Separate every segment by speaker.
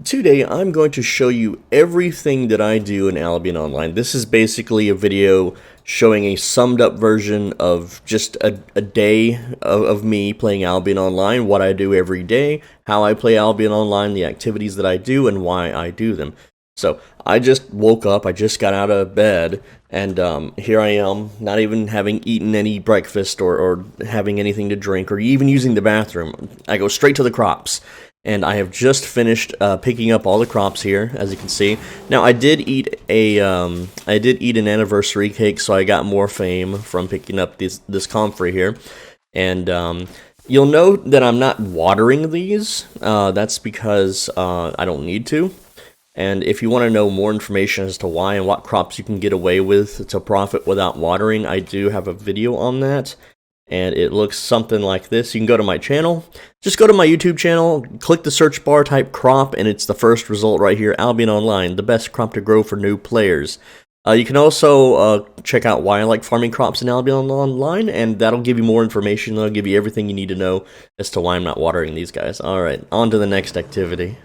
Speaker 1: Today, I'm going to show you everything that I do in Albion Online. This is basically a video showing a summed up version of just a day of me playing Albion Online, what I do every day, how I play Albion Online, the activities that I do, and why I do them. So, I just woke up, I just got out of bed, and here I am, not even having eaten any breakfast or having anything to drink or even using the bathroom. I go straight to the crops. And I have just finished picking up all the crops here, as you can see. Now, I did eat an anniversary cake, so I got more fame from picking up this comfrey here. And you'll note that I'm not watering these. That's because I don't need to. And if you want to know more information as to why and what crops you can get away with to profit without watering, I do have a video on that. And it looks something like this. You can go to my channel. Just go to my YouTube channel, click the search bar, type crop, and it's the first result right here, Albion Online, the best crop to grow for new players. You can also check out why I like farming crops in Albion Online, and that'll give you more information. That'll give you everything you need to know as to why I'm not watering these guys. Alright, on to the next activity.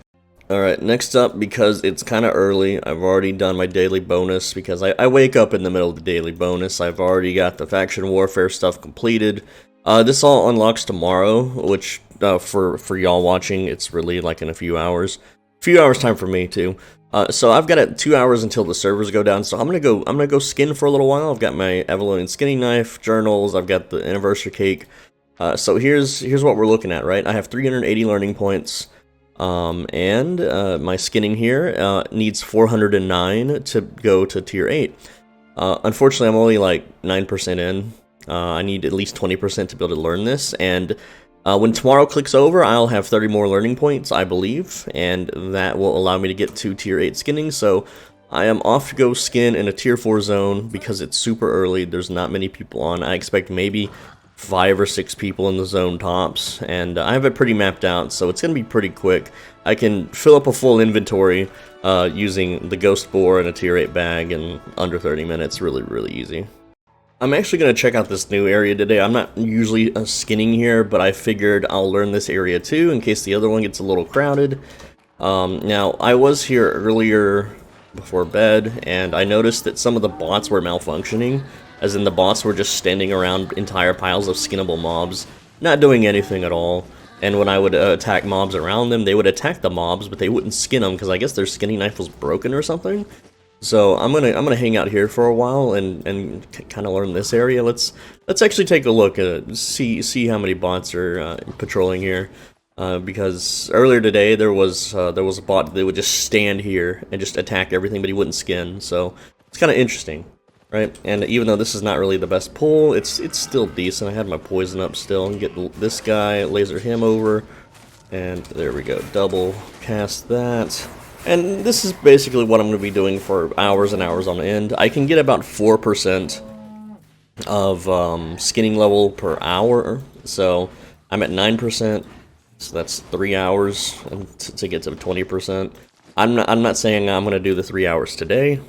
Speaker 1: Alright, next up, because it's kind of early, I've already done my daily bonus, because I wake up in the middle of the daily bonus. I've already got the faction warfare stuff completed. This all unlocks tomorrow, which, for y'all watching, it's really like in a few hours. A few hours time for me, too. So I've got it 2 hours until the servers go down, so I'm gonna go skin for a little while. I've got my Avalonian skinning knife, journals, I've got the anniversary cake. So here's what we're looking at, right? I have 380 learning points. My skinning here needs 409 to go to tier 8. Unfortunately, I'm only like 9% in. I need at least 20% to be able to learn this, and when tomorrow clicks over, I'll have 30 more learning points, I believe, and that will allow me to get to tier 8 skinning, so I am off to go skin in a tier 4 zone because it's super early, there's not many people on. I expect maybe 5 or 6 people in the zone tops, and I have it pretty mapped out, so it's going to be pretty quick. I can fill up a full inventory using the ghost boar and a tier 8 bag in under 30 minutes, really easy. I'm actually going to check out this new area today. I'm not usually skinning here, but I figured I'll learn this area too in case the other one gets a little crowded. Now, I was here earlier before bed, and I noticed that some of the bots were malfunctioning. As in, the bots were just standing around entire piles of skinnable mobs, not doing anything at all. And when I would attack mobs around them, they would attack the mobs, but they wouldn't skin them because I guess their skinning knife was broken or something. So I'm gonna hang out here for a while and kind of learn this area. Let's actually take a look at see how many bots are patrolling here. Because earlier today there was a bot that would just stand here and just attack everything, but he wouldn't skin. So it's kind of interesting. Right, and even though this is not really the best pull, it's still decent. I had my poison up still, and get this guy, laser him over, and there we go, double cast that. And this is basically what I'm going to be doing for hours and hours on end. I can get about 4% of skinning level per hour, so I'm at 9%, so that's 3 hours to get to 20%. I'm not saying I'm going to do the 3 hours today.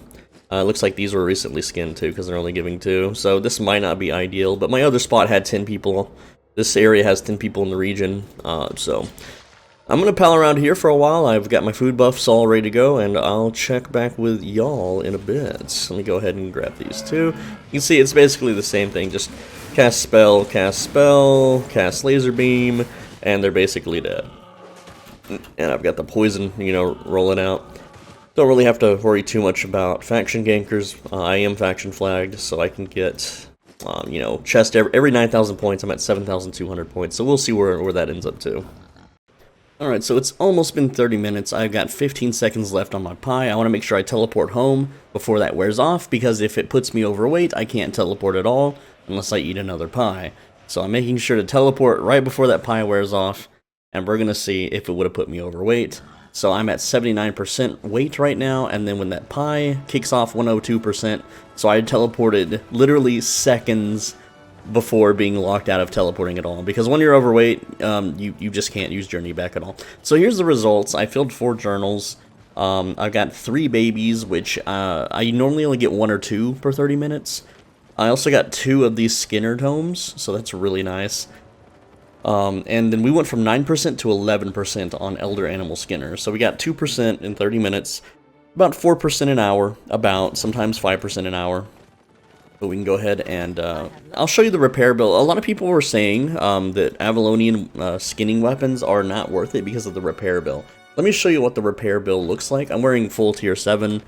Speaker 1: Looks like these were recently skinned too, because they're only giving 2, so this might not be ideal, but my other spot had 10 people. This area has 10 people in the region, so I'm going to pal around here for a while. I've got my food buffs all ready to go, and I'll check back with y'all in a bit. Let me go ahead and grab these two. You can see it's basically the same thing, just cast spell, cast laser beam, and they're basically dead. And I've got the poison, rolling out. Don't really have to worry too much about faction gankers. I am faction flagged, so I can get, chest every 9,000 points. I'm at 7,200 points, so we'll see where that ends up to. Alright, so it's almost been 30 minutes. I've got 15 seconds left on my pie. I want to make sure I teleport home before that wears off, because if it puts me overweight, I can't teleport at all unless I eat another pie. So I'm making sure to teleport right before that pie wears off, and we're going to see if it would have put me overweight. So I'm at 79% weight right now, and then when that pie kicks off 102%, so I teleported literally seconds before being locked out of teleporting at all. Because when you're overweight, you just can't use Journey back at all. So here's the results. I filled 4 journals. I've got 3 babies, which I normally only get 1 or 2 per 30 minutes. I also got 2 of these Skinner tomes, so that's really nice. And then we went from 9% to 11% on Elder Animal Skinners. So we got 2% in 30 minutes, about 4% an hour, about sometimes 5% an hour. But we can go ahead and I'll show you the repair bill. A lot of people were saying that Avalonian skinning weapons are not worth it because of the repair bill. Let me show you what the repair bill looks like. I'm wearing full tier 7,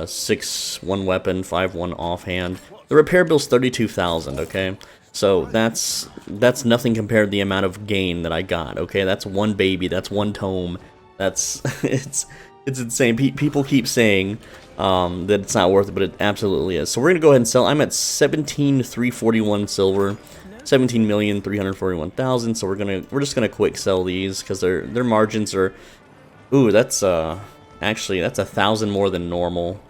Speaker 1: 6 1 weapon, 5 1 offhand. The repair bill's 32,000, okay? So that's nothing compared to the amount of gain that I got, okay? That's one baby, that's one tome. That's it's insane. People keep saying that it's not worth it, but it absolutely is. So we're gonna go ahead and sell. I'm at 17,341 silver, 17,341,000. So we're just gonna quick sell these because their margins are. Ooh, that's actually that's 1,000 more than normal,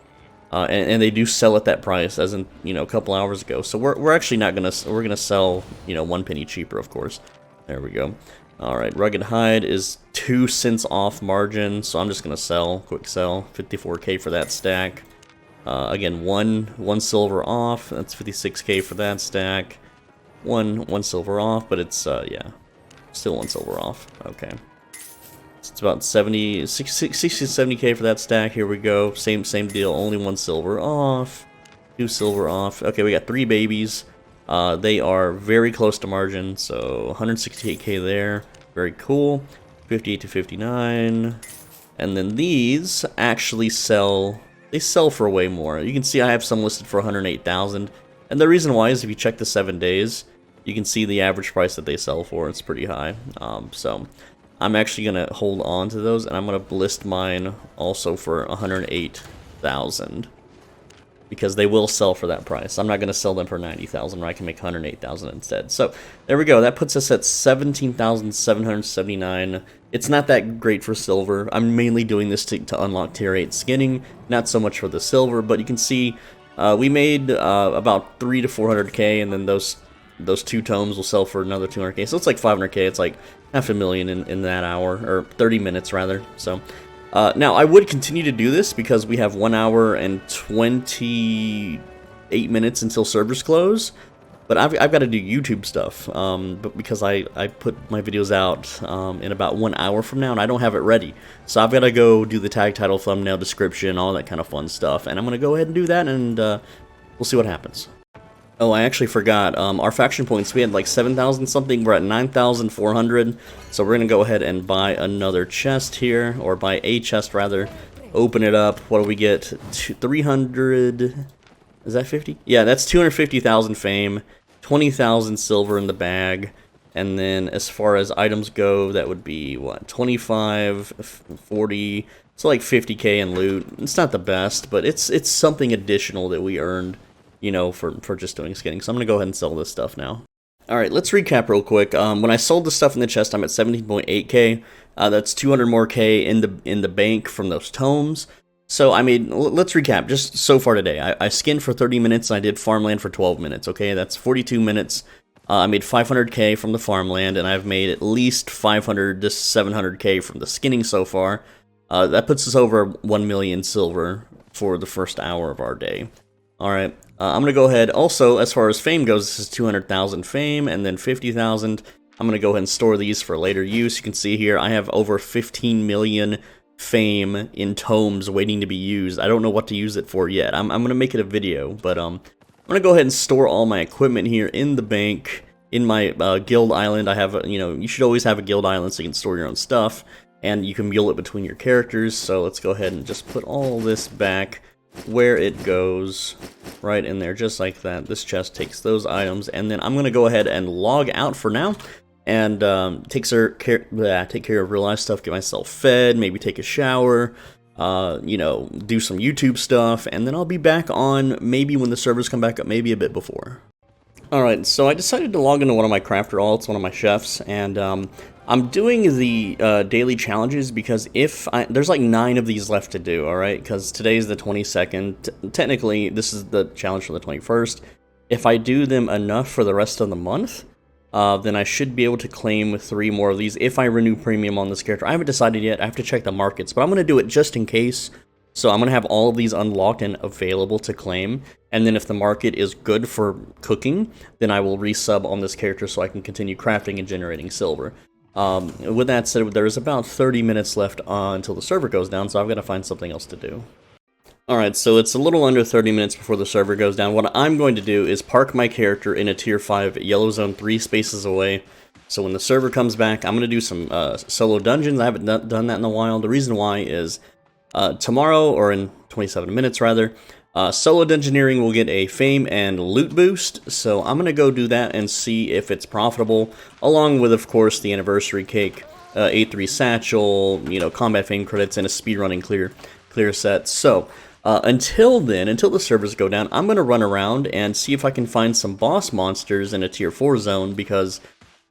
Speaker 1: and they do sell at that price, as in a couple hours ago. So we're actually not gonna sell 1 penny cheaper, of course. There we go. All right, rugged hide is 2 cents off margin, so I'm just gonna sell, quick sell, 54k for that stack. Again, one silver off. That's 56k for that stack. One silver off, but it's yeah, still 1 silver off. Okay. It's about 60 to 70k for that stack. Here we go. Same deal. Only 1 silver off. 2 silver off. Okay, we got 3 babies. They are very close to margin, so 168k there. Very cool. 58 to 59. And then these actually sell. They sell for way more. You can see I have some listed for 108,000. And the reason why is if you check the 7 days, you can see the average price that they sell for. It's pretty high. So I'm actually going to hold on to those, and I'm going to list mine also for 108,000 because they will sell for that price. I'm not going to sell them for 90,000 where I can make 108,000 instead. So there we go. That puts us at 17,779. It's not that great for silver. I'm mainly doing this to unlock tier 8 skinning, not so much for the silver, but you can see we made about 3 to 400k, and then those 2 tomes will sell for another 200k. So it's like 500k. It's like $500,000 in that hour, or 30 minutes rather. So now I would continue to do this because we have 1 hour and 28 minutes until servers close. But I've got to do YouTube stuff, but because I put my videos out in about 1 hour from now, and I don't have it ready. So I've got to go do the tag, title, thumbnail, description, all that kind of fun stuff. And I'm going to go ahead and do that, and we'll see what happens. Oh, I actually forgot. Our faction points, we had like 7,000 something. We're at 9,400. So we're going to go ahead and buy another chest here, or buy a chest rather. Open it up. What do we get? 300... Is that 50? Yeah, that's 250,000 fame, 20,000 silver in the bag, and then as far as items go, that would be, what, 25, 40, so like 50k in loot. It's not the best, but it's something additional that we earned, for just doing skinning. So I'm going to go ahead and sell this stuff now. Alright, let's recap real quick. When I sold the stuff in the chest, I'm at 17.8k. That's 200 more k in the bank from those tomes. So, I mean, let's recap, just so far today. I skinned for 30 minutes, and I did farmland for 12 minutes, okay? That's 42 minutes. I made 500k from the farmland, and I've made at least 500 to 700k from the skinning so far. That puts us over 1 million silver for the first hour of our day. Alright, I'm going to go ahead. Also, as far as fame goes, this is 200,000 fame, and then 50,000. I'm going to go ahead and store these for later use. You can see here, I have over 15 million fame in tomes waiting to be used. I don't know what to use it for yet. I'm gonna make it a video, but I'm gonna go ahead and store all my equipment here in the bank in my guild island. I have you should always have a guild island so you can store your own stuff, and you can mule it between your characters. So let's go ahead and just put all this back where it goes, right in there, just like that. This chest takes those items, and then I'm gonna go ahead and log out for now. And take care of real life stuff, get myself fed, maybe take a shower, do some YouTube stuff, and then I'll be back on maybe when the servers come back up, maybe a bit before. Alright, so I decided to log into one of my crafter alts, one of my chefs, and I'm doing the daily challenges because there's like 9 of these left to do, alright? Because today's the 22nd, technically this is the challenge for the 21st. If I do them enough for the rest of the month, then I should be able to claim 3 more of these if I renew premium on this character. I haven't decided yet. I have to check the markets, but I'm going to do it just in case. So I'm going to have all of these unlocked and available to claim. And then if the market is good for cooking, then I will resub on this character so I can continue crafting and generating silver. With that said, there's about 30 minutes left until the server goes down, so I've got to find something else to do. Alright, so it's a little under 30 minutes before the server goes down. What I'm going to do is park my character in a tier 5 yellow zone 3 spaces away. So when the server comes back, I'm going to do some solo dungeons. I haven't done that in a while. The reason why is tomorrow, or in 27 minutes rather, solo dungeoneering will get a fame and loot boost. So I'm going to go do that and see if it's profitable, along with, of course, the anniversary cake, A3 satchel, you know, combat fame credits, and a speedrunning clear set. So until then, until the servers go down, I'm going to run around and see if I can find some boss monsters in a tier 4 zone, because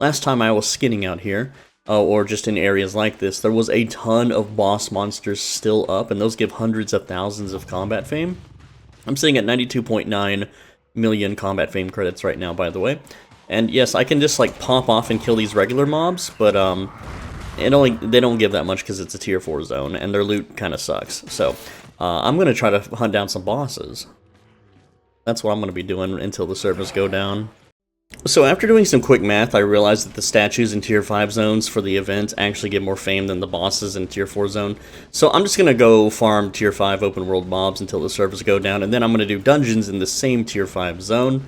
Speaker 1: last time I was skinning out here, or just in areas like this, there was a ton of boss monsters still up, and those give hundreds of thousands of combat fame. I'm sitting at 92.9 million combat fame credits right now, by the way. And yes, I can just like pop off and kill these regular mobs, but they don't give that much because it's a tier 4 zone, and their loot kind of sucks. So I'm going to try to hunt down some bosses. That's what I'm going to be doing until the servers go down. So after doing some quick math, I realized that the statues in tier 5 zones for the event actually get more fame than the bosses in tier 4 zone. So I'm just going to go farm tier 5 open world mobs until the servers go down, and then I'm going to do dungeons in the same tier 5 zone.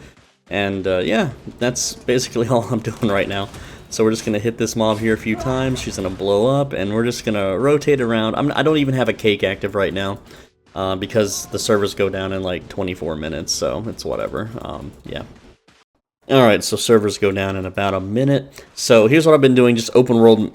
Speaker 1: And yeah, that's basically all I'm doing right now. So we're just going to hit this mob here a few times, she's going to blow up, and we're just going to rotate around. I don't even have a cake active right now, because the servers go down in like 24 minutes, so it's whatever. Yeah. Alright, so servers go down in about a minute. So here's what I've been doing, just open world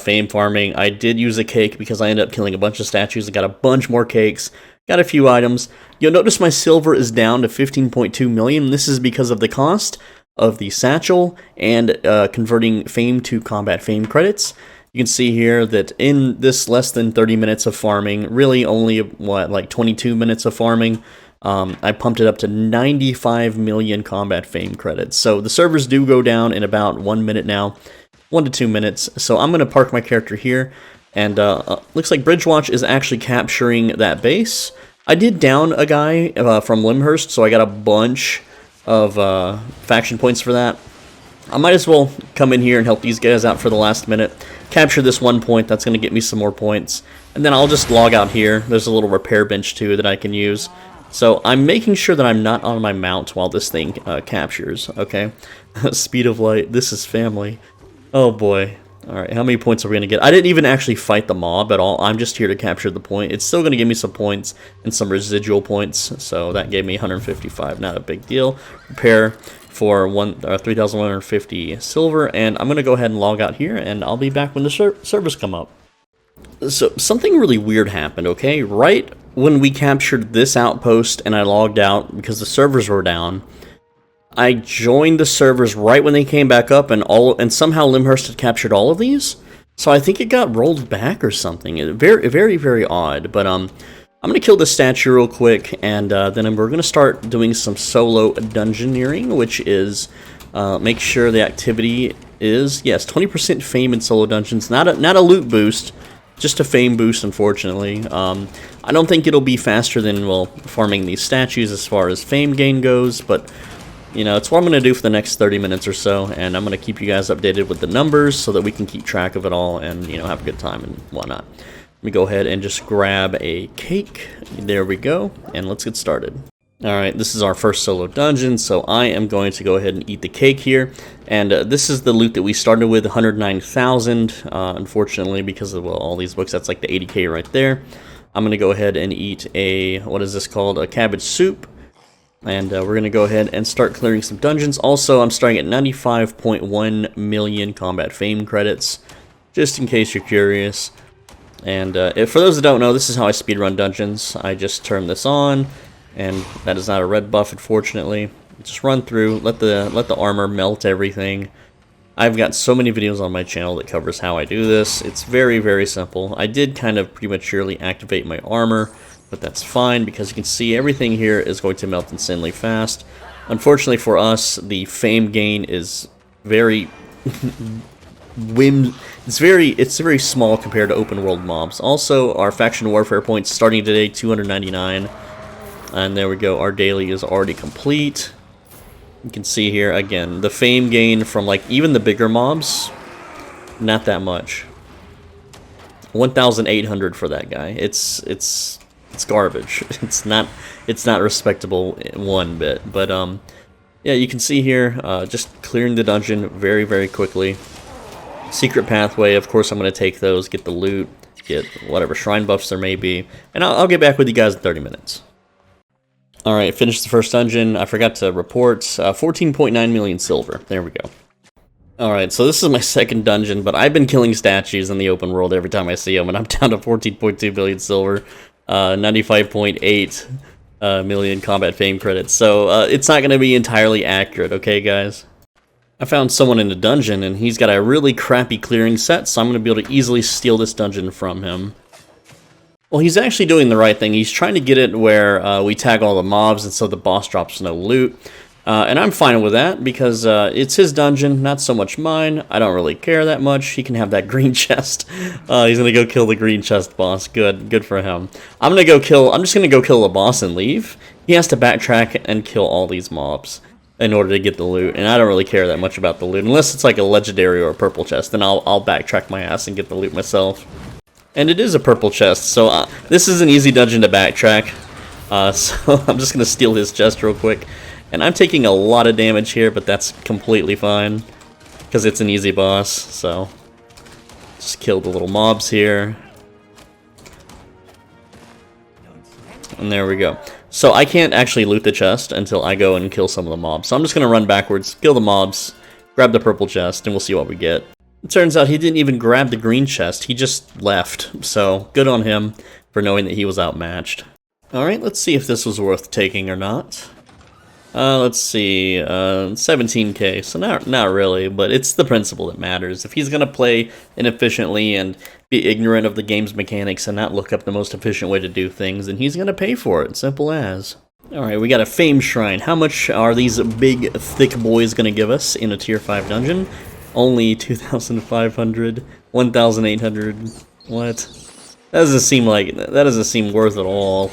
Speaker 1: fame farming. I did use a cake because I ended up killing a bunch of statues and got a bunch more cakes. Got a few items. You'll notice my silver is down to 15.2 million. This is because of the cost of the satchel and converting fame to combat fame credits. You can see here that in this less than 30 minutes of farming, really only, what, like 22 minutes of farming, I pumped it up to 95 million combat fame credits. So the servers do go down in about 1 minute now, 1 to 2 minutes. So I'm going to park my character here, and looks like Bridgewatch is actually capturing that base. I did down a guy from Limhurst, so I got a bunch of faction points for that. I might as well come in here and help these guys out for the last minute. Capture this 1 point, that's going to get me some more points. And then I'll just log out here. There's a little repair bench too that I can use. So I'm making sure that I'm not on my mount while this thing captures, okay? Speed of light, this is family. Oh boy. Alright, how many points are we going to get? I didn't even actually fight the mob at all. I'm just here to capture the point. It's still going to give me some points and some residual points. So that gave me 155, not a big deal. Repair for 3,150 silver. And I'm going to go ahead and log out here, and I'll be back when the servers come up. So something really weird happened, okay? Right when we captured this outpost and I logged out because the servers were down, I joined the servers right when they came back up, and somehow Limhurst had captured all of these. So I think it got rolled back or something. Very, very, very odd. But I'm gonna kill this statue real quick, and then we're gonna start doing some solo dungeoneering, which is make sure the activity is, yes, 20% fame in solo dungeons. Not a loot boost. Just a fame boost, unfortunately. I don't think it'll be faster than, well, farming these statues as far as fame gain goes, but, you know, it's what I'm going to do for the next 30 minutes or so, and I'm going to keep you guys updated with the numbers so that we can keep track of it all and, you know, have a good time and whatnot. Let me go ahead and just grab a cake. There we go, and let's get started. Alright, this is our first solo dungeon, so I am going to go ahead and eat the cake here. And this is the loot that we started with, 109,000. Unfortunately, because of, well, all these books, that's like the 80k right there. I'm going to go ahead and eat a, what is this called, a cabbage soup. And we're going to go ahead and start clearing some dungeons. Also, I'm starting at 95.1 million combat fame credits, just in case you're curious. And for those that don't know, this is how I speedrun dungeons. I just turn this on. And that is not a red buff, unfortunately. Just run through, let the armor melt everything. I've got so many videos on my channel that covers how I do this. It's very, very simple. I did kind of prematurely activate my armor, but that's fine because you can see everything here is going to melt insanely fast. Unfortunately for us, the fame gain is very It's very small compared to open world mobs. Also, our faction warfare points starting today 299, and there we go. Our daily is already complete. You can see here again the fame gain from like even the bigger mobs, not that much. 1,800 for that guy. It's garbage. It's not respectable one bit. But yeah, you can see here just clearing the dungeon very quickly. Secret pathway, of course I'm going to take those, get the loot, get whatever shrine buffs there may be, and I'll get back with you guys in 30 minutes. Alright, finished the first dungeon. I forgot to report 14.9 million silver. There we go. Alright, so this is my second dungeon, but I've been killing statues in the open world every time I see them, and I'm down to 14.2 billion silver, 95.8 million combat fame credits, so it's not going to be entirely accurate, okay guys? I found someone in the dungeon, and he's got a really crappy clearing set, so I'm going to be able to easily steal this dungeon from him. Well, he's actually doing the right thing. He's trying to get it where we tag all the mobs, and so the boss drops no loot. And I'm fine with that, because it's his dungeon, not so much mine. I don't really care that much. He can have that green chest. He's going to go kill the green chest boss. Good for him. I'm just going to go kill the boss and leave. He has to backtrack and kill all these mobs in order to get the loot, and I don't really care that much about the loot, unless it's like a legendary or a purple chest, then I'll backtrack my ass and get the loot myself. And it is a purple chest, so this is an easy dungeon to backtrack, so I'm just going to steal his chest real quick, and I'm taking a lot of damage here, but that's completely fine, because it's an easy boss, so just kill the little mobs here. And there we go. So I can't actually loot the chest until I go and kill some of the mobs. So I'm just going to run backwards, kill the mobs, grab the purple chest, and we'll see what we get. It turns out he didn't even grab the green chest. He just left. So good on him for knowing that he was outmatched. Alright, let's see if this was worth taking or not. Let's see, 17k, so not really, but it's the principle that matters. If he's going to play inefficiently and be ignorant of the game's mechanics and not look up the most efficient way to do things, then he's going to pay for it, simple as. Alright, we got a fame shrine. How much are these big, thick boys going to give us in a tier 5 dungeon? Only 2,500, 1,800, what? That doesn't seem worth it all.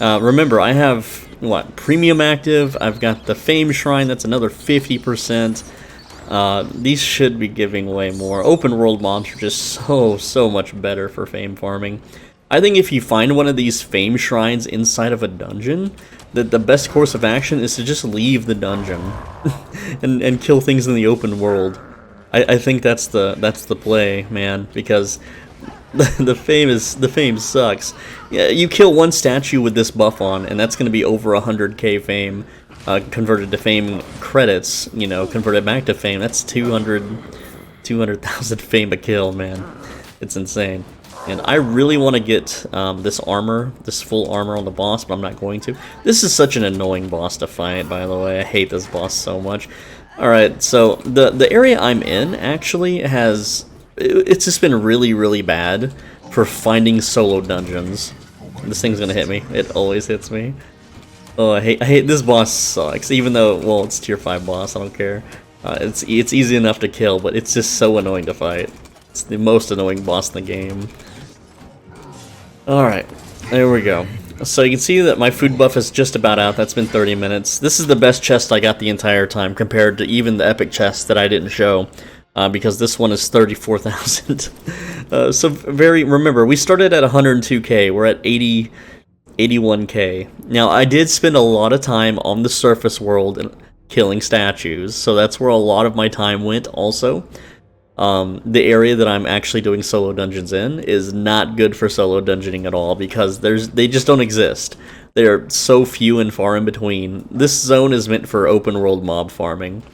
Speaker 1: Remember, I have what, premium active, I've got the fame shrine, that's another 50%. These should be giving way more. Open world mobs are just so much better for fame farming. I think if you find one of these fame shrines inside of a dungeon, that the best course of action is to just leave the dungeon and kill things in the open world. I think that's the play, man, because the fame sucks. Yeah, you kill one statue with this buff on, and that's going to be over 100k fame, converted to fame credits. You know, converted back to fame. That's 200,000 fame a kill, man. It's insane. And I really want to get this armor, this full armor on the boss, but I'm not going to. This is such an annoying boss to fight, by the way. I hate this boss so much. All right, so the area I'm in actually has. It's just been really bad for finding solo dungeons. This thing's gonna hit me. It always hits me. Oh, I hate this boss sucks. Even though, well, it's tier 5 boss, I don't care. It's easy enough to kill, but it's just so annoying to fight. It's the most annoying boss in the game. Alright, there we go. So you can see that my food buff is just about out. That's been 30 minutes. This is the best chest I got the entire time compared to even the epic chest that I didn't show. Because this one is 34,000. So remember, we started at 102k, we're at 81k. Now, I did spend a lot of time on the surface world and killing statues, so that's where a lot of my time went also. The area that I'm actually doing solo dungeons in is not good for solo dungeoning at all, because they just don't exist. They are so few and far in between. This zone is meant for open world mob farming.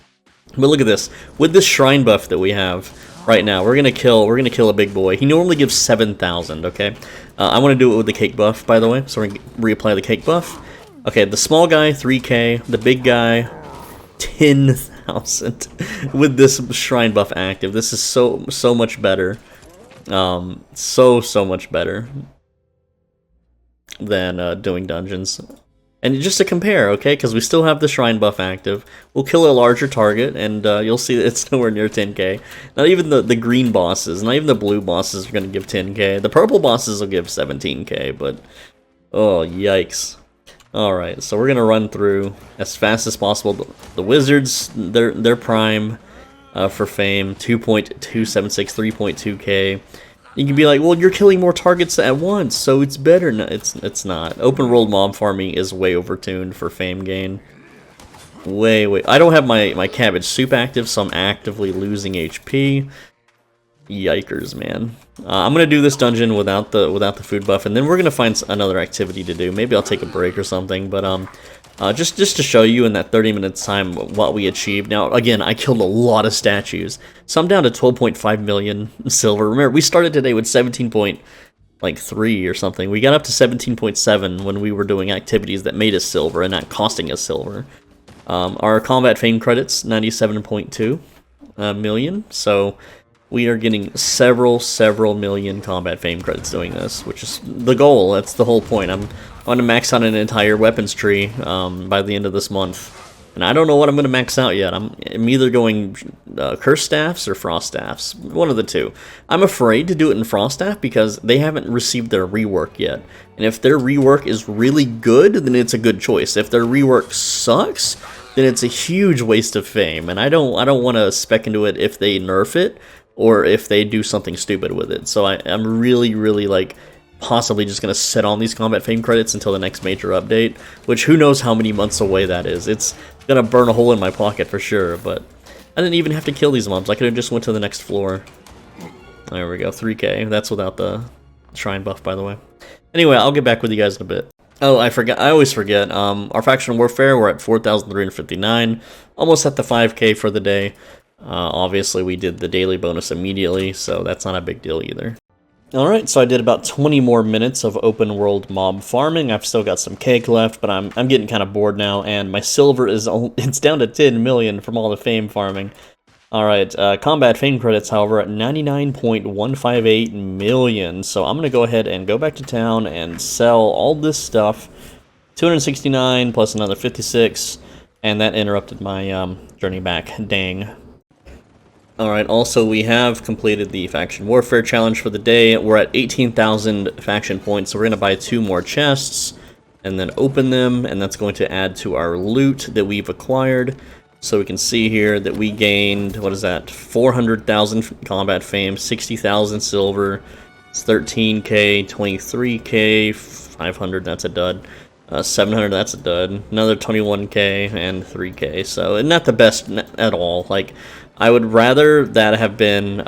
Speaker 1: But look at this. With this shrine buff that we have right now, we're gonna kill a big boy. He normally gives 7,000, okay? I want to do it with the cake buff, by the way, so we're gonna reapply the cake buff. Okay, the small guy, 3k. The big guy, 10,000. With this shrine buff active. This is so much better. So much better than doing dungeons. And just to compare, okay, because we still have the shrine buff active, we'll kill a larger target, and you'll see that it's nowhere near 10k. Not even the green bosses, not even the blue bosses are going to give 10k. The purple bosses will give 17k, but oh, yikes. Alright, so we're going to run through as fast as possible. The wizards, their prime for fame, 2.276, 3.2k. You can be like, well, you're killing more targets at once, so it's better. No, it's not. Open world mob farming is way overtuned for fame gain. Way. I don't have my cabbage soup active, so I'm actively losing HP. Yikers, man. I'm gonna do this dungeon without the food buff, and then we're gonna find another activity to do. Maybe I'll take a break or something, but just to show you in that 30 minutes time what we achieved. Now, again, I killed a lot of statues, so I'm down to 12.5 million silver. Remember, we started today with 17.3 or something. We got up to 17.7 when we were doing activities that made us silver and not costing us silver. Our combat fame credits, 97.2 million, so we are getting several million combat fame credits doing this, which is the goal. That's the whole point. I want to max out an entire weapons tree by the end of this month. And I don't know what I'm going to max out yet. I'm either going curse staffs or frost staffs. One of the two. I'm afraid to do it in frost staff because they haven't received their rework yet. And if their rework is really good, then it's a good choice. If their rework sucks, then it's a huge waste of fame. And I don't want to spec into it if they nerf it or if they do something stupid with it. So I'm really like possibly just going to sit on these combat fame credits until the next major update, which who knows how many months away that is. It's going to burn a hole in my pocket for sure, but I didn't even have to kill these mobs. I could have just went to the next floor. There we go, 3k. That's without the shrine buff, by the way. Anyway, I'll get back with you guys in a bit. Oh, I always forget. Our faction warfare, we're at 4,359, almost at the 5k for the day. Obviously, we did the daily bonus immediately, so that's not a big deal either. Alright, so I did about 20 more minutes of open world mob farming. I've still got some cake left, but I'm getting kind of bored now, and my silver is it's down to 10 million from all the fame farming. Alright, combat fame credits, however, at 99.158 million, so I'm going to go ahead and go back to town and sell all this stuff. 269 plus another 56, and that interrupted my journey back. Dang. Alright, also we have completed the Faction Warfare Challenge for the day. We're at 18,000 faction points, so we're going to buy 2 more chests and then open them, and that's going to add to our loot that we've acquired. So we can see here that we gained, what is that, 400,000 combat fame, 60,000 silver, 13k, 23k, 500, that's a dud. 700, that's a dud. Another 21k and 3k, so not the best at all. Like, I would rather that have been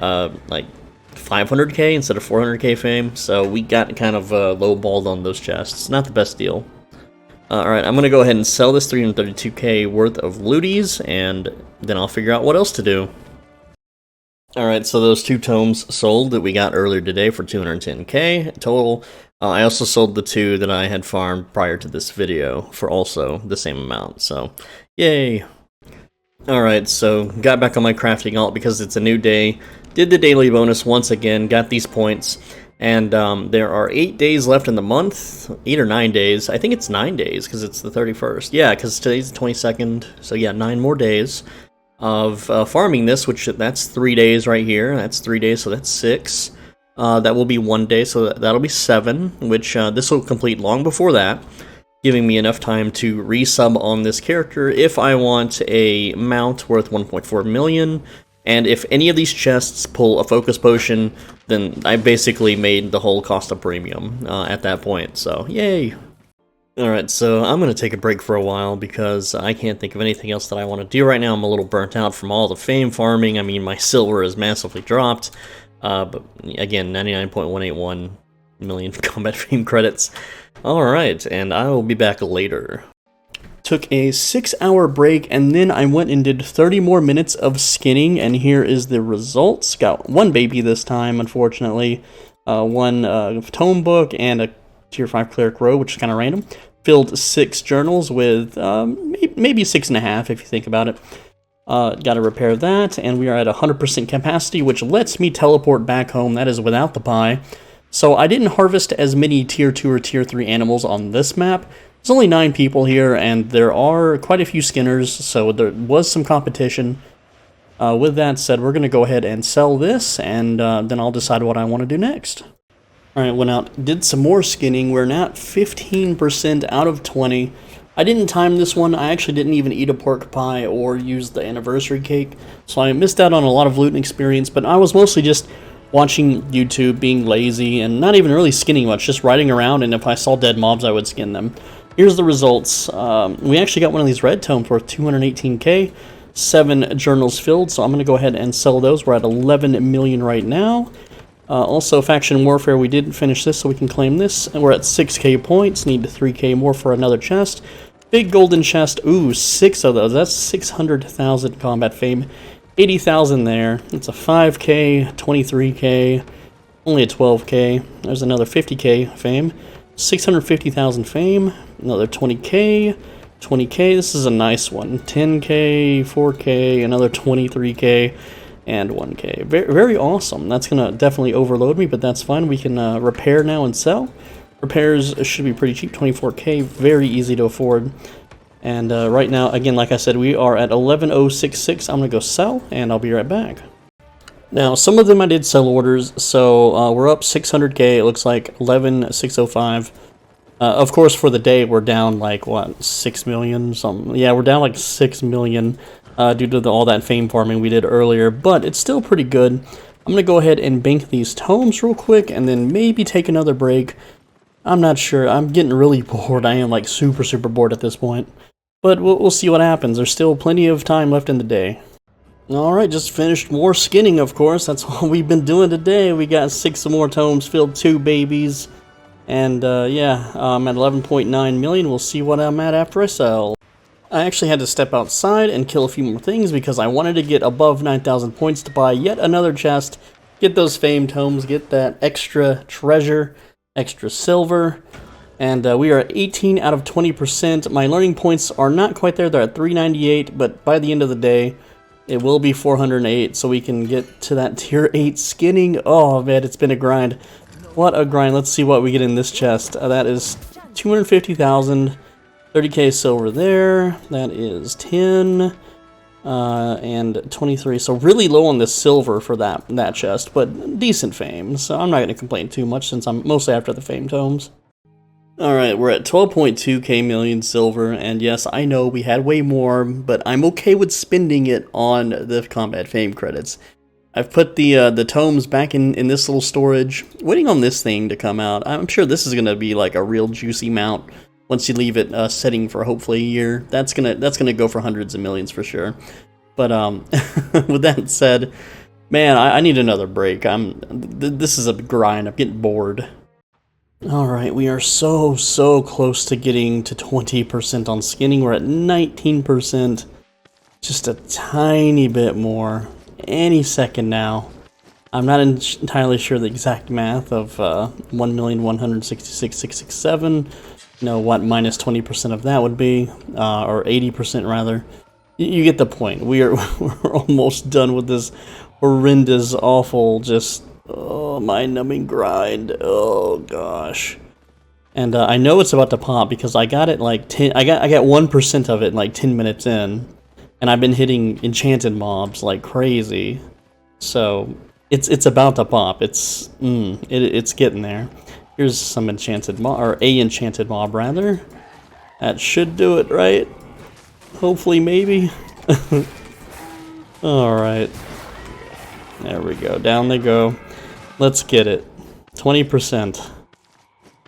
Speaker 1: like 500k instead of 400k fame, so we got kind of low-balled on those chests. Not the best deal. Alright, I'm going to go ahead and sell this 332k worth of looties, and then I'll figure out what else to do. Alright, so those 2 tomes sold that we got earlier today for 210k total. I also sold the 2 that I had farmed prior to this video for also the same amount, so yay! Alright, so got back on my crafting alt because it's a new day, did the daily bonus once again, got these points, and there are 8 days left in the month, 8 or 9 days, I think it's 9 days because it's the 31st, yeah, because today's the 22nd, so yeah, 9 more days of farming this, which that's 3 days right here, that's 3 days, so that's 6, that will be 1 day, so that'll be 7, which this will complete long before that, giving me enough time to resub on this character if I want a mount worth 1.4 million, and if any of these chests pull a focus potion, then I basically made the whole cost a premium at that point, so yay! Alright, so I'm going to take a break for a while because I can't think of anything else that I want to do right now. I'm a little burnt out from all the fame farming. I mean, my silver is massively dropped, but again, 99.181 million combat fame credits. Alright, and I will be back later. Took a 6-hour break, and then I went and did 30 more minutes of skinning, and here is the results. Got 1 baby this time, unfortunately. 1 tome book, and a tier 5 cleric row, which is kind of random. Filled 6 journals with maybe 6.5 if you think about it. Got to repair that, and we are at 100% capacity, which lets me teleport back home. That is without the pie. So I didn't harvest as many tier 2 or tier 3 animals on this map,
Speaker 2: There's only 9 people here, and there are quite a few skinners, so there was some competition. With that said, we're going to go ahead and sell this, and then I'll decide what I want to do next. Alright, went out, did some more skinning. We're now at 15% out of 20. I didn't time this one. I actually didn't even eat a pork pie or use the anniversary cake, so I missed out on a lot of loot and experience, but I was mostly just watching YouTube, being lazy, and not even really skinning much, just riding around, and if I saw dead mobs, I would skin them. Here's the results. We actually got one of these red tomes worth 218k, 7 journals filled, so I'm going to go ahead and sell those. We're at 11 million right now. Also, Faction Warfare, we didn't finish this, so we can claim this. And we're at 6k points, need 3k more for another chest. Big golden chest, ooh, 6 of those, that's 600,000 combat fame. 80,000 there, it's a 5k, 23k, only a 12k. There's another 50k fame. 650,000 fame, another 20k, 20k, this is a nice one, 10k, 4k, another 23k, and 1k. Very, very awesome. That's going to definitely overload me, but that's fine. We can repair now and sell. Repairs should be pretty cheap, 24k, very easy to afford. And right now, again, like I said, we are at 11,066. I'm going to go sell, and I'll be right back. Now, some of them I did sell orders, so we're up 600k, it looks like 11,605. Of course, for the day, we're down like, what, 6 million? Something. Yeah, we're down like 6 million due to all that fame farming we did earlier, but it's still pretty good. I'm going to go ahead and bank these tomes real quick, and then maybe take another break. I'm not sure. I'm getting really bored. I am like super bored at this point. But we'll see what happens. There's still plenty of time left in the day. Alright, just finished more skinning, of course. That's what we've been doing today. We got 6 more tomes filled, 2 babies. And yeah, I'm at 11.9 million. We'll see what I'm at after I sell. I actually had to step outside and kill a few more things because I wanted to get above 9,000 points to buy yet another chest, get those fame tomes, get that extra treasure, extra silver. And we are at 18 out of 20%. My learning points are not quite there. They're at 398, but by the end of the day, it will be 408, so we can get to that tier 8 skinning. Oh man, it's been a grind. What a grind. Let's see what we get in this chest. That is 250,000, 30k silver there. That is 10 and 23. So really low on the silver for that chest, but decent fame. So I'm not going to complain too much since I'm mostly after the fame tomes. Alright, we're at 12.2k million silver, and yes, I know we had way more, but I'm okay with spending it on the combat fame credits. I've put the tomes back in this little storage, waiting on this thing to come out. I'm sure this is going to be like a real juicy mount once you leave it setting for hopefully a year. That's gonna go for hundreds of millions for sure. But with that said, man, I need another break. This is a grind. I'm getting bored. Alright, we are so close to getting to 20% on skinning. We're at 19%. Just a tiny bit more. Any second now. I'm not entirely sure the exact math of 1,166,667. You know what minus 20% of that would be, or 80% rather. You get the point. We're almost done with this horrendous, awful, just mind-numbing grind. Oh gosh. And I know it's about to pop because I got it like 10. I got 1% of it like 10 minutes in, and I've been hitting enchanted mobs like crazy. So it's about to pop. It's getting there. Here's some enchanted mob, or a enchanted mob rather. That should do it, right? Hopefully, maybe. All right. There we go. Down they go. Let's get it. 20%.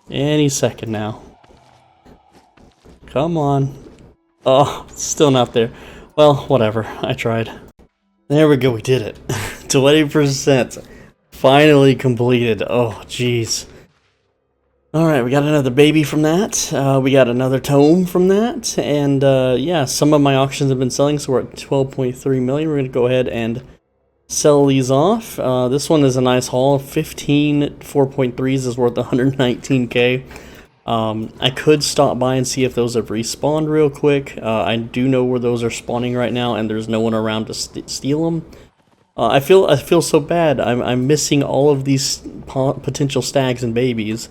Speaker 2: Any second now. Come on. Oh, it's still not there. Well, whatever. I tried. There we go. We did it. 20%. Finally completed. Oh, jeez. Alright, we got another baby from that. We got another tome from that. And yeah, some of my auctions have been selling, so we're at 12.3 million. We're going to go ahead and sell these off. This one is a nice haul. 15 4.3s is worth 119k. I could stop by and see if those have respawned real quick. I do know where those are spawning right now, and there's no one around to steal them. I feel so bad. I'm missing all of these potential stags and babies.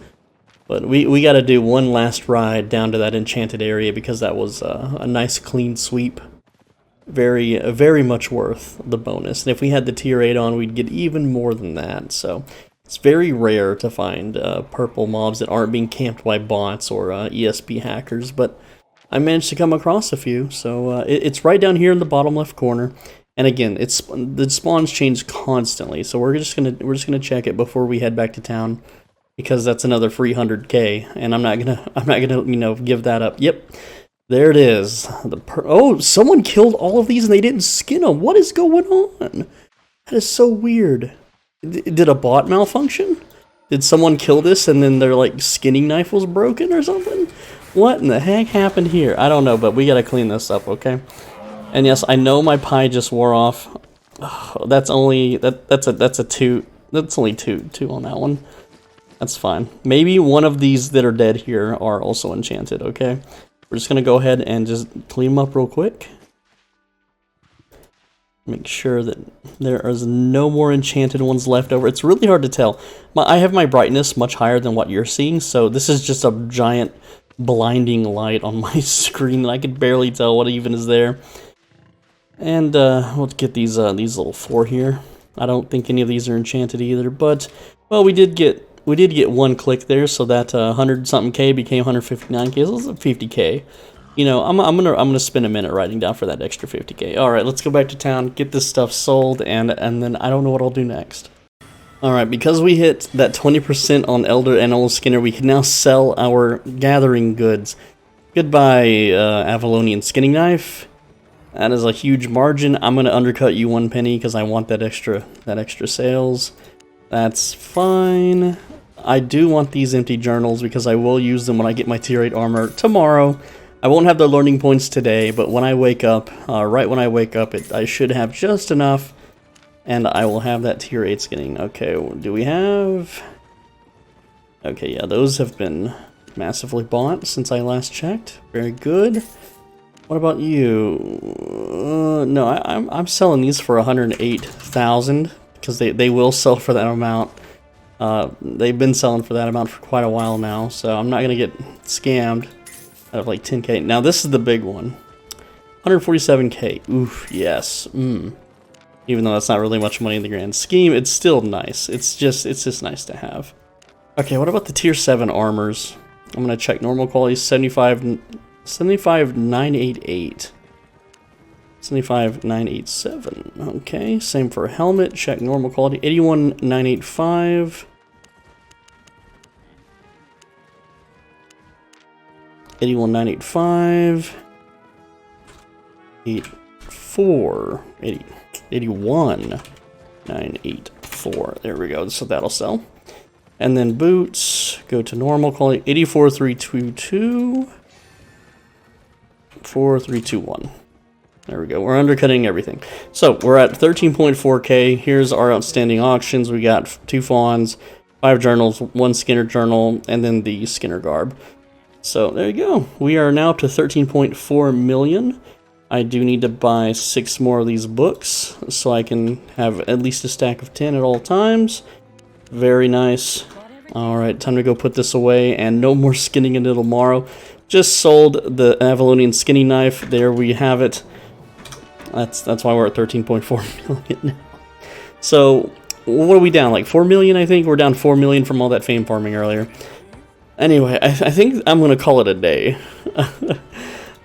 Speaker 2: But we got to do one last ride down to that enchanted area because that was a nice clean sweep. Very much worth the bonus. And if we had the tier 8 on, we'd get even more than that. So it's very rare to find purple mobs that aren't being camped by bots or ESP hackers, but I managed to come across a few. So it's right down here in the bottom left corner. And again, the spawns change constantly, so we're just gonna check it before we head back to town, because that's another free 100k, and I'm not gonna give that up. Yep. There it is. Oh, someone killed all of these and they didn't skin them. What is going on? That is so weird. Did a bot malfunction? Did someone kill this and then their like skinning knife was broken or something? What in the heck happened here? I don't know, but we gotta clean this up, okay? And yes, I know my pie just wore off. Oh, that's only that's a 2. That's only two on that one. That's fine. Maybe one of these that are dead here are also enchanted, okay? We're just going to go ahead and just clean them up real quick. Make sure that there is no more enchanted ones left over. It's really hard to tell. I have my brightness much higher than what you're seeing, so this is just a giant blinding light on my screen, and I can barely tell what even is there. And let's get these little 4 here. I don't think any of these are enchanted either, but well, we did get one click there, so that 100 something K became 159K. So this is 50K. You know, I'm gonna spend a minute writing down for that extra 50K. All right, let's go back to town, get this stuff sold, and then I don't know what I'll do next. All right, because we hit that 20% on Elder and Old Skinner, we can now sell our gathering goods. Goodbye, Avalonian skinning knife. That is a huge margin. I'm gonna undercut you 1 penny because I want that extra sales. That's fine. I do want these empty journals because I will use them when I get my tier 8 armor tomorrow. I won't have the learning points today, but when I wake up, right when I wake up, I should have just enough, and I will have that tier 8 skinning. Okay, do we have... Okay, yeah, those have been massively bought since I last checked. Very good. What about you? No, I'm selling these for 108,000 because they will sell for that amount. They've been selling for that amount for quite a while now, so I'm not gonna get scammed out of like 10k. Now this is the big one, 147k. Oof, yes. Even though that's not really much money in the grand scheme, it's still nice. It's just nice to have. Okay, what about the tier 7 armors? I'm gonna check normal quality. 75,988. 75,987. Okay, same for helmet. Check normal quality. 81,985. 81,985. 81,984. There we go. So that'll sell. And then boots. Go to normal quality. 84,322. 4,321. There we go. We're undercutting everything. So we're at 13.4k. Here's our outstanding auctions. We got 2 fawns, 5 journals, 1 Skinner journal, and then the Skinner garb. So there you go. We are now up to 13.4 million. I do need to buy 6 more of these books so I can have at least a stack of 10 at all times. Very nice. All right, time to go put this away, and no more skinning until tomorrow. Just sold the Avalonian skinning knife. There we have it. That's why we're at 13.4 million now. So what are we down? Like 4 million, I think? We're down 4 million from all that fame farming earlier. Anyway, I think I'm going to call it a day.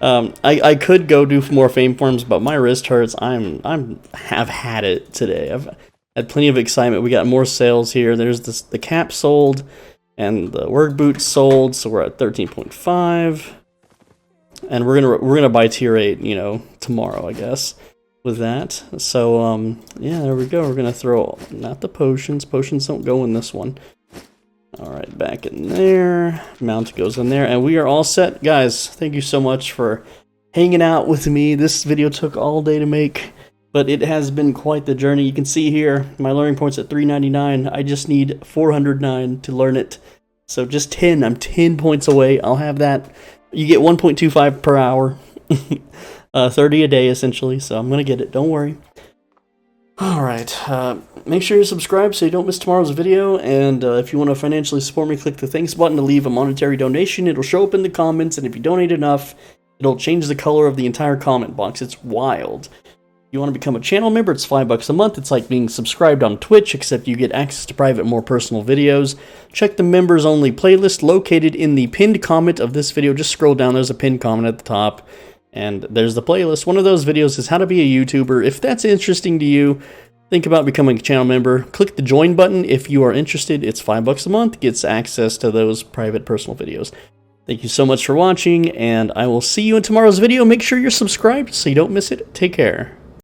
Speaker 2: I could go do more fame farms, but my wrist hurts. Have had it today. I've had plenty of excitement. We got more sales here. There's the cap sold and the work boots sold, so we're at 13.5. And we're gonna buy tier 8, you know, tomorrow, I guess, with that. So yeah, there we go. We're gonna throw not the potions. Potions don't go in this one. All right, back in there. Mount goes in there, and we are all set, guys. Thank you so much for hanging out with me. This video took all day to make, but it has been quite the journey. You can see here my learning points at 399. I just need 409 to learn it. So just 10. I'm 10 points away. I'll have that. You get 1.25 per hour, 30 a day essentially, so I'm going to get it, don't worry. Alright, make sure you're subscribed so you don't miss tomorrow's video, and if you want to financially support me, click the thanks button to leave a monetary donation. It'll show up in the comments, and if you donate enough, it'll change the color of the entire comment box. It's wild. If you want to become a channel member, it's $5 a month. It's like being subscribed on Twitch, except you get access to private, more personal videos. Check the members-only playlist located in the pinned comment of this video. Just scroll down, there's a pinned comment at the top, and there's the playlist. One of those videos is how to be a YouTuber. If that's interesting to you, think about becoming a channel member. Click the join button if you are interested. It's $5 a month, gets access to those private, personal videos. Thank you so much for watching, and I will see you in tomorrow's video. Make sure you're subscribed so you don't miss it. Take care.